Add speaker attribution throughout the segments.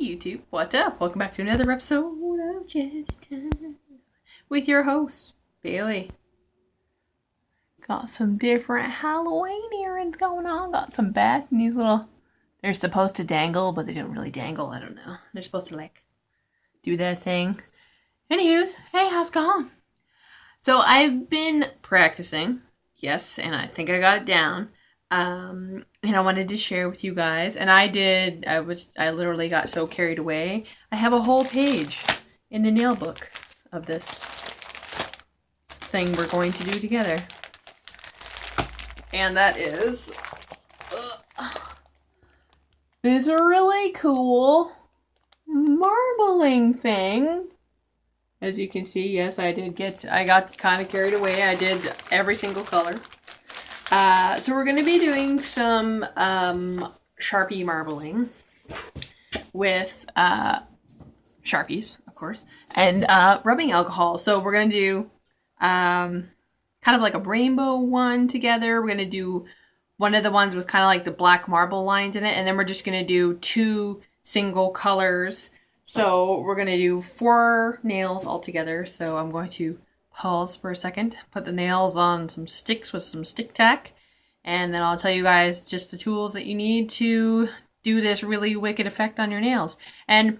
Speaker 1: YouTube, what's up? Welcome back to another episode of Jazzy Time with your host, Bailey. Got some different Halloween earrings going on. Got some back and these little, they're supposed to dangle, but they don't really dangle. I don't know. They're supposed to like do that thing. Anywho's, hey, how's it going? So I've been practicing, yes, and I think I got it down. And I wanted to share with you guys, and I literally got so carried away. I have a whole page in the nail book of this thing we're going to do together. And that is this really cool marbling thing. As you can see, yes, I got kind of carried away. I did every single color. So we're going to be doing some Sharpie marbling with Sharpies, of course, and rubbing alcohol. So we're going to do kind of like a rainbow one together. We're going to do one of the ones with kind of like the black marble lines in it, and then we're just going to do 2 single colors. So we're going to do 4 nails all together. So I'm going to pause for a second, put the nails on some sticks with some stick tack, and then I'll tell you guys just the tools that you need to do this really wicked effect on your nails. And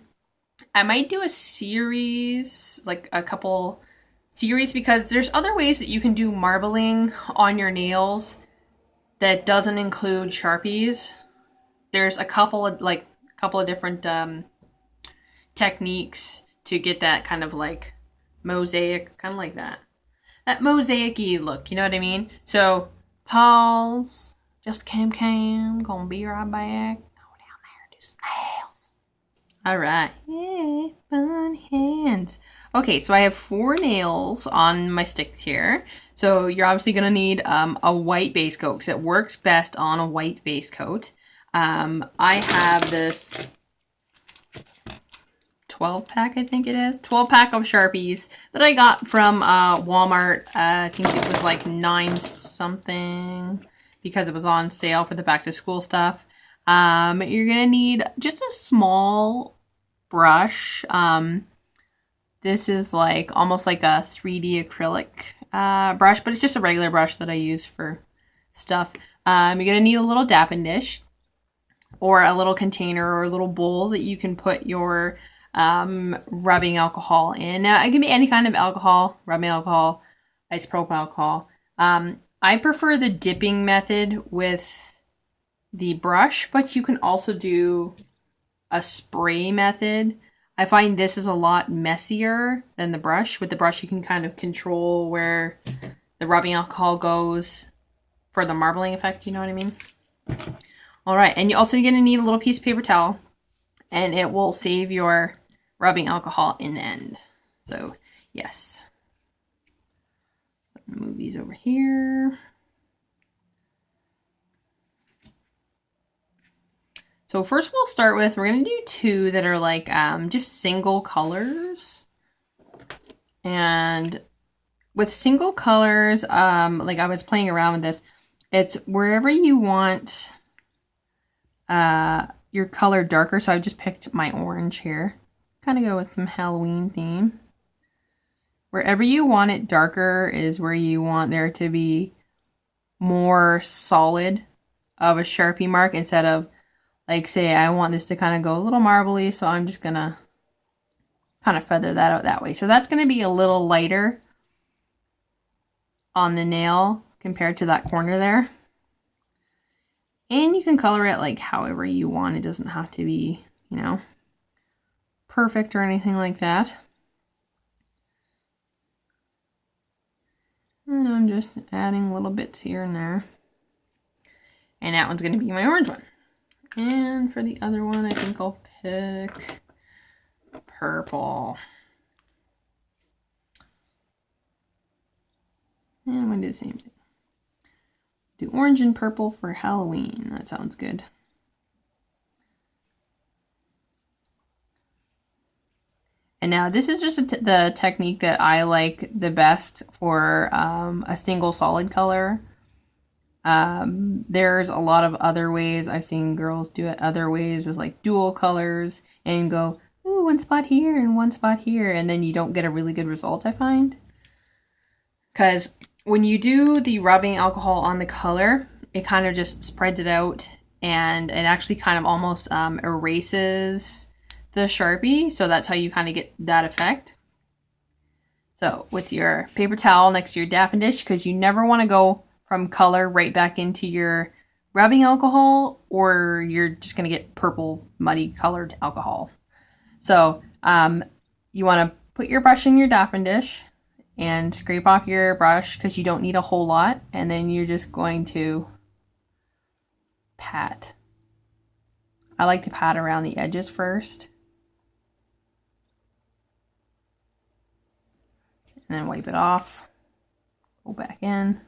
Speaker 1: I might do a series, like a couple series, because there's other ways that you can do marbling on your nails that doesn't include Sharpies. There's a couple of different techniques to get that kind of like mosaic, kind of like that mosaic-y look, you know what I mean? So pause, just cam, gonna be right back. Go down there, do some nails. All right, yay, fun hands. Okay, so I have 4 nails on my sticks here. So you're obviously gonna need a white base coat, because it works best on a white base coat. I have this 12 pack, I think it is. 12 pack of Sharpies that I got from Walmart. I think it was like 9 something because it was on sale for the back to school stuff. You're gonna need just a small brush. This is like almost like a 3D acrylic brush, but it's just a regular brush that I use for stuff. You're gonna need a little dapping dish or a little container or a little bowl that you can put your rubbing alcohol in. Now, it can be any kind of alcohol, rubbing alcohol, isopropyl alcohol. I prefer the dipping method with the brush, but you can also do a spray method. I find this is a lot messier than the brush. With the brush, you can kind of control where the rubbing alcohol goes for the marbling effect, you know what I mean? All right, and you're also going to need a little piece of paper towel, and it will save your rubbing alcohol in the end. So, yes. Move these over here. So first we'll start with, we're going to do 2 that are like just single colors. And with single colors, like I was playing around with this, it's wherever you want your color darker. So I just picked my orange here. Kind of go with some Halloween theme. Wherever you want it darker is where you want there to be more solid of a Sharpie mark, instead of, like, say I want this to kind of go a little marbly, so I'm just gonna kind of feather that out that way. So that's gonna be a little lighter on the nail compared to that corner there. And you can color it like however you want. It doesn't have to be, you know, perfect or anything like that. And I'm just adding little bits here and there. And that one's going to be my orange one. And for the other one, I think I'll pick purple. And I'm going to do the same thing. Do orange and purple for Halloween. That sounds good. And now this is just the technique that I like the best for a single solid color. There's a lot of other ways. I've seen girls do it other ways with like dual colors and go, ooh, one spot here and one spot here, and then you don't get a really good result, I find. Because when you do the rubbing alcohol on the color, it kind of just spreads it out, and it actually kind of almost erases the Sharpie. So that's how you kind of get that effect. So with your paper towel next to your dapping dish, because you never want to go from color right back into your rubbing alcohol, or you're just going to get purple, muddy colored alcohol. So you want to put your brush in your dapping dish and scrape off your brush because you don't need a whole lot. And then you're just going to pat. I like to pat around the edges first. And then wipe it off. Go back in.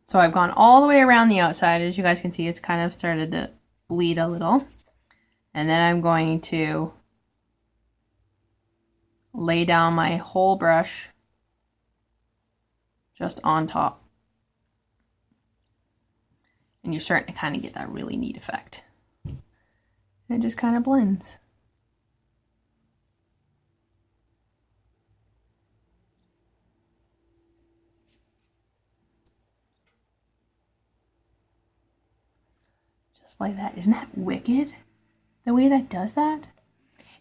Speaker 1: So I've gone all the way around the outside. As you guys can see, it's kind of started to bleed a little. And then I'm going to lay down my whole brush just on top. And you're starting to kind of get that really neat effect. And it just kind of blends. Like that. Isn't that wicked? The way that does that?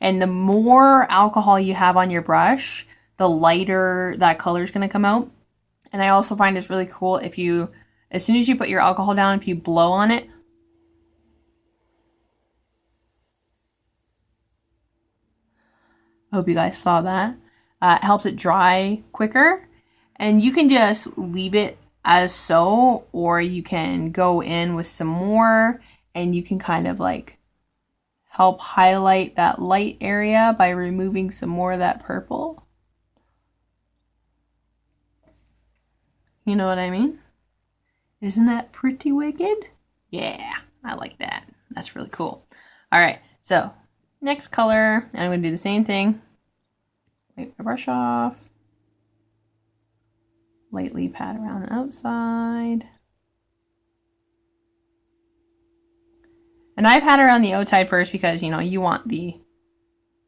Speaker 1: And the more alcohol you have on your brush, the lighter that color is going to come out. And I also find it's really cool if you, as soon as you put your alcohol down, if you blow on it, I hope you guys saw that. It helps it dry quicker. And you can just leave it as so, or you can go in with some more. And you can kind of like help highlight that light area by removing some more of that purple. You know what I mean? Isn't that pretty wicked? Yeah, I like that. That's really cool. All right, so next color, and I'm going to do the same thing. Wipe my brush off. Lightly pat around the outside. And I pat around the outside first because, you know, you want the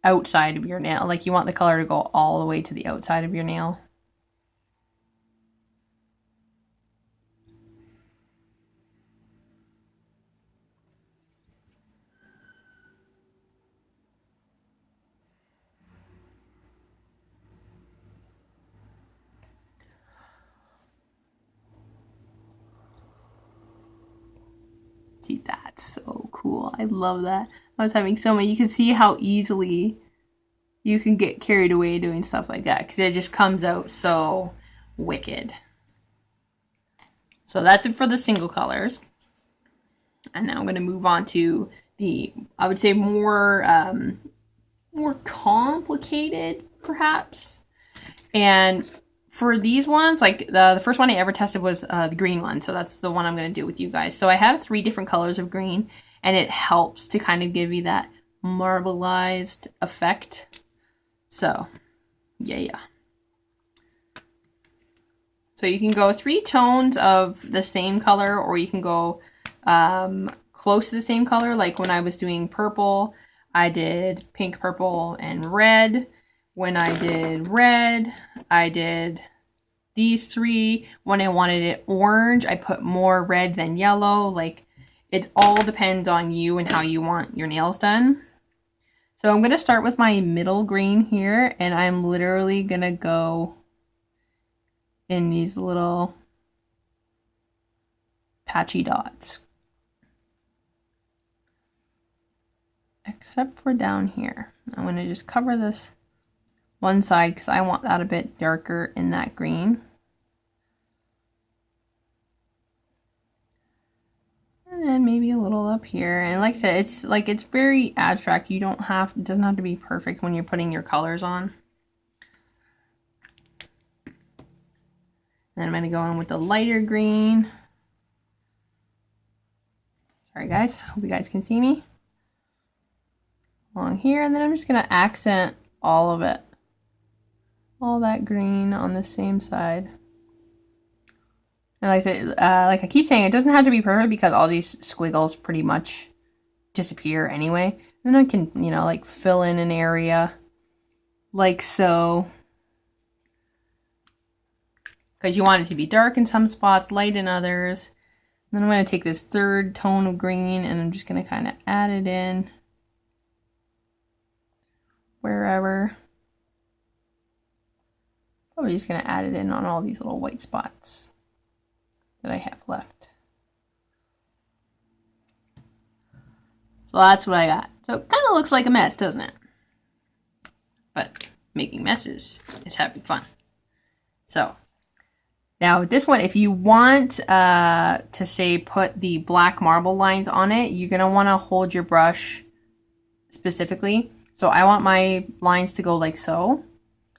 Speaker 1: outside of your nail. Like, you want the color to go all the way to the outside of your nail. See, that's so cool. I love that. I was having so many. You can see how easily you can get carried away doing stuff like that because it just comes out so wicked. So that's it for the single colors. And now I'm going to move on to the, I would say, more complicated, perhaps. And for these ones, like the first one I ever tested was the green one. So that's the one I'm going to do with you guys. So I have 3 different colors of green, and it helps to kind of give you that marbleized effect. So, yeah. So you can go 3 tones of the same color, or you can go close to the same color. Like when I was doing purple, I did pink, purple, and red. When I did red, I did these 3. When I wanted it orange, I put more red than yellow. Like, it all depends on you and how you want your nails done. So I'm going to start with my middle green here, and I'm literally going to go in these little patchy dots. Except for down here. I'm going to just cover this one side because I want that a bit darker in that green. And then maybe a little up here. And like I said, it's very abstract. You don't have, it doesn't have to be perfect when you're putting your colors on. And then I'm going to go in with the lighter green. Sorry guys, hope you guys can see me. Along here, and then I'm just going to accent all of it all that green on the same side. And like I keep saying, it doesn't have to be perfect because all these squiggles pretty much disappear anyway. And then I can, you know, like fill in an area like so. Because you want it to be dark in some spots, light in others. And then I'm going to take this third tone of green and I'm just going to kind of add it in wherever. Probably just going to add it in on all these little white spots that I have left. So that's what I got. So it kind of looks like a mess, doesn't it? But making messes is having fun. So now this one, if you want to say put the black marble lines on it, you're going to want to hold your brush specifically. So I want my lines to go like so.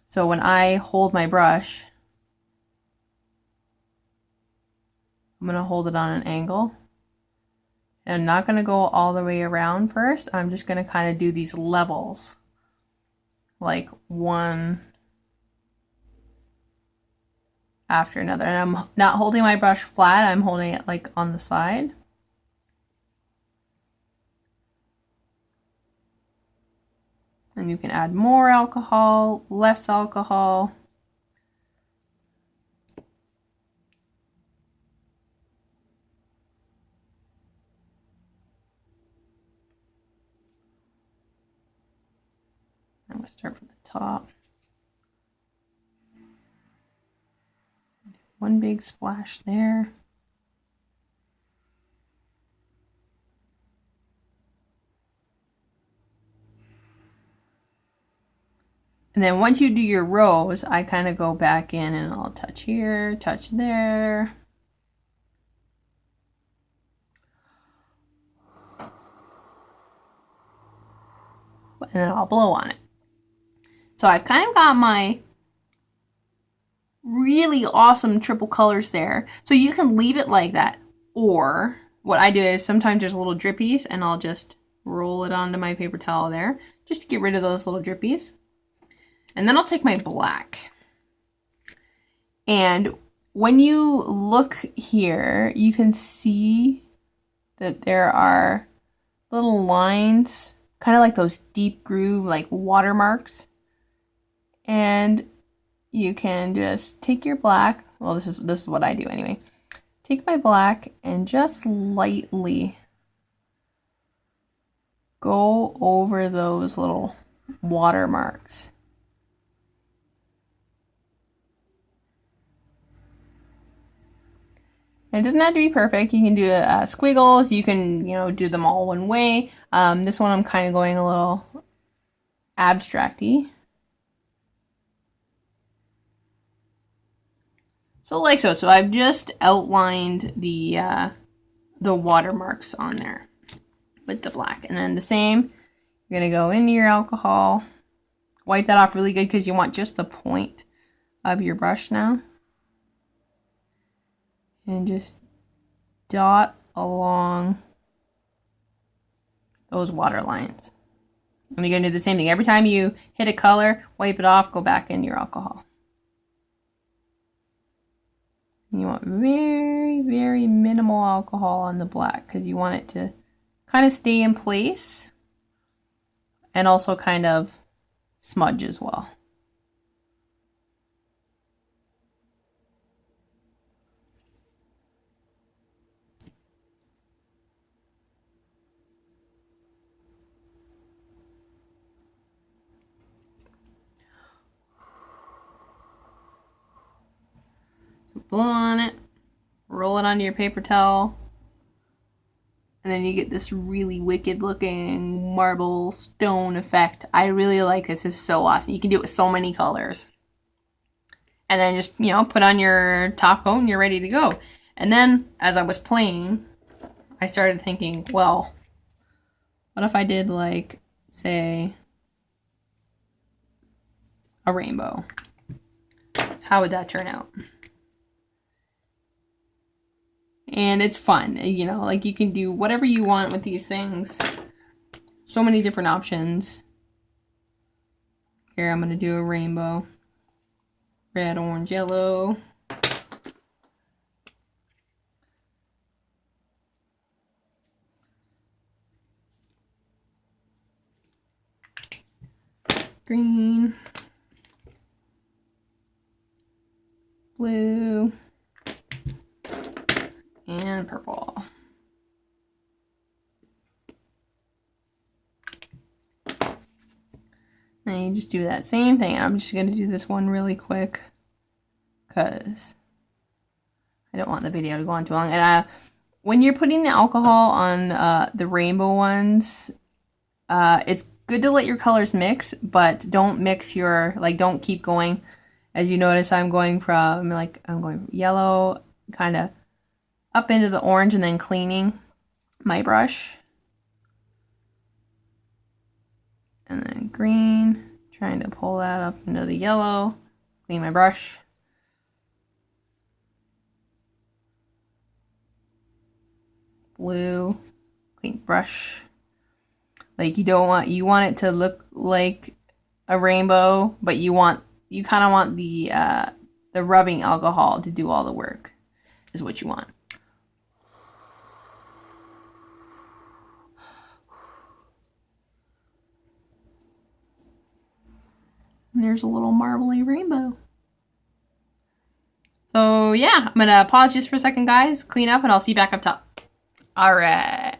Speaker 1: So when I hold my brush, I'm going to hold it on an angle. And I'm not going to go all the way around first. I'm just going to kind of do these levels. Like one after another. And I'm not holding my brush flat. I'm holding it like on the side. And you can add more alcohol, less alcohol. I'm going to start from the top. One big splash there. And then once you do your rows, I kind of go back in and I'll touch here, touch there. And then I'll blow on it. So I've kind of got my really awesome triple colors there. So you can leave it like that. Or what I do is sometimes there's little drippies and I'll just roll it onto my paper towel there just to get rid of those little drippies. And then I'll take my black. And when you look here, you can see that there are little lines, kind of like those deep groove, like watermarks. And you can just take your black. Well, this is what I do anyway. Take my black and just lightly go over those little watermarks. And it doesn't have to be perfect. You can do squiggles. You can, you know, do them all one way. This one I'm kind of going a little abstract-y. So like so. So I've just outlined the watermarks on there with the black. And then the same, you're going to go into your alcohol. Wipe that off really good because you want just the point of your brush now. And just dot along those water lines. And you're going to do the same thing. Every time you hit a color, wipe it off, go back in your alcohol. You want very, very minimal alcohol on the black because you want it to kind of stay in place and also kind of smudge as well. Blow on it, roll it onto your paper towel, and then you get this really wicked looking marble stone effect. I really like this. This is so awesome. You can do it with so many colors. And then just, you know, put on your top coat and you're ready to go. And then as I was playing, I started thinking, well, what if I did like, say, a rainbow? How would that turn out? And it's fun, you know, like you can do whatever you want with these things. So many different options. Here, I'm going to do a rainbow. red, orange, yellow. Green. Blue. And purple. And you just do that same thing. I'm just going to do this one really quick because I don't want the video to go on too long. And when you're putting the alcohol on the rainbow ones, it's good to let your colors mix, but don't mix your, like, don't keep going. As you notice, I'm going from yellow kind of up into the orange and then cleaning my brush. And then green, trying to pull that up into the yellow, clean my brush. Blue, clean brush. Like you want it to look like a rainbow, but you kind of want the rubbing alcohol to do all the work, is what you want. And there's a little marbly rainbow. So yeah, I'm gonna pause just for a second, guys, clean up, and I'll see you back up top. All right.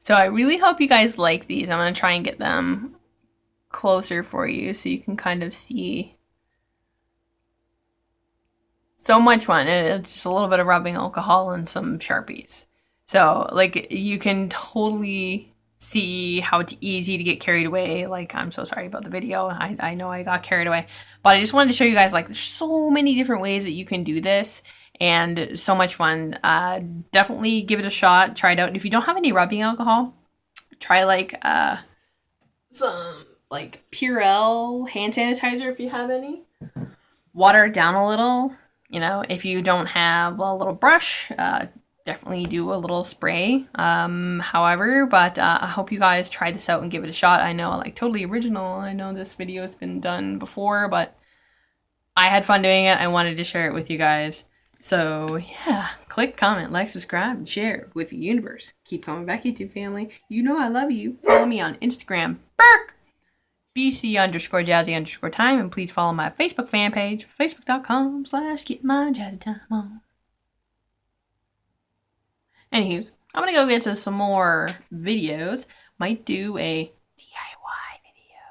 Speaker 1: So I really hope you guys like these. I'm gonna try and get them closer for you so you can kind of see. So much fun, and it's just a little bit of rubbing alcohol and some Sharpies. So like you can totally see how it's easy to get carried away. Like, I'm so sorry about the video. I know I got carried away, but I just wanted to show you guys, like, there's so many different ways that you can do this and so much fun. Definitely give it a shot. Try it out. And if you don't have any rubbing alcohol, try like some like Purell hand sanitizer if you have any. Water it down a little. You know, if you don't have a little brush, definitely do a little spray. However, but I hope you guys try this out and give it a shot. I know, like, totally original. I know this video has been done before, but I had fun doing it. I wanted to share it with you guys. So yeah, click, comment, like, subscribe, and share with the universe. Keep coming back, YouTube family. You know I love you. Follow me on Instagram, BC_Jazzy_time, and please follow my Facebook fan page, facebook.com/getmyjazzytime. Anywho, I'm gonna go get to some more videos. Might do a DIY video.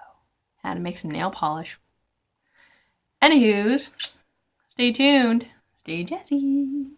Speaker 1: How to make some nail polish. Anywho's, stay tuned. Stay jazzy.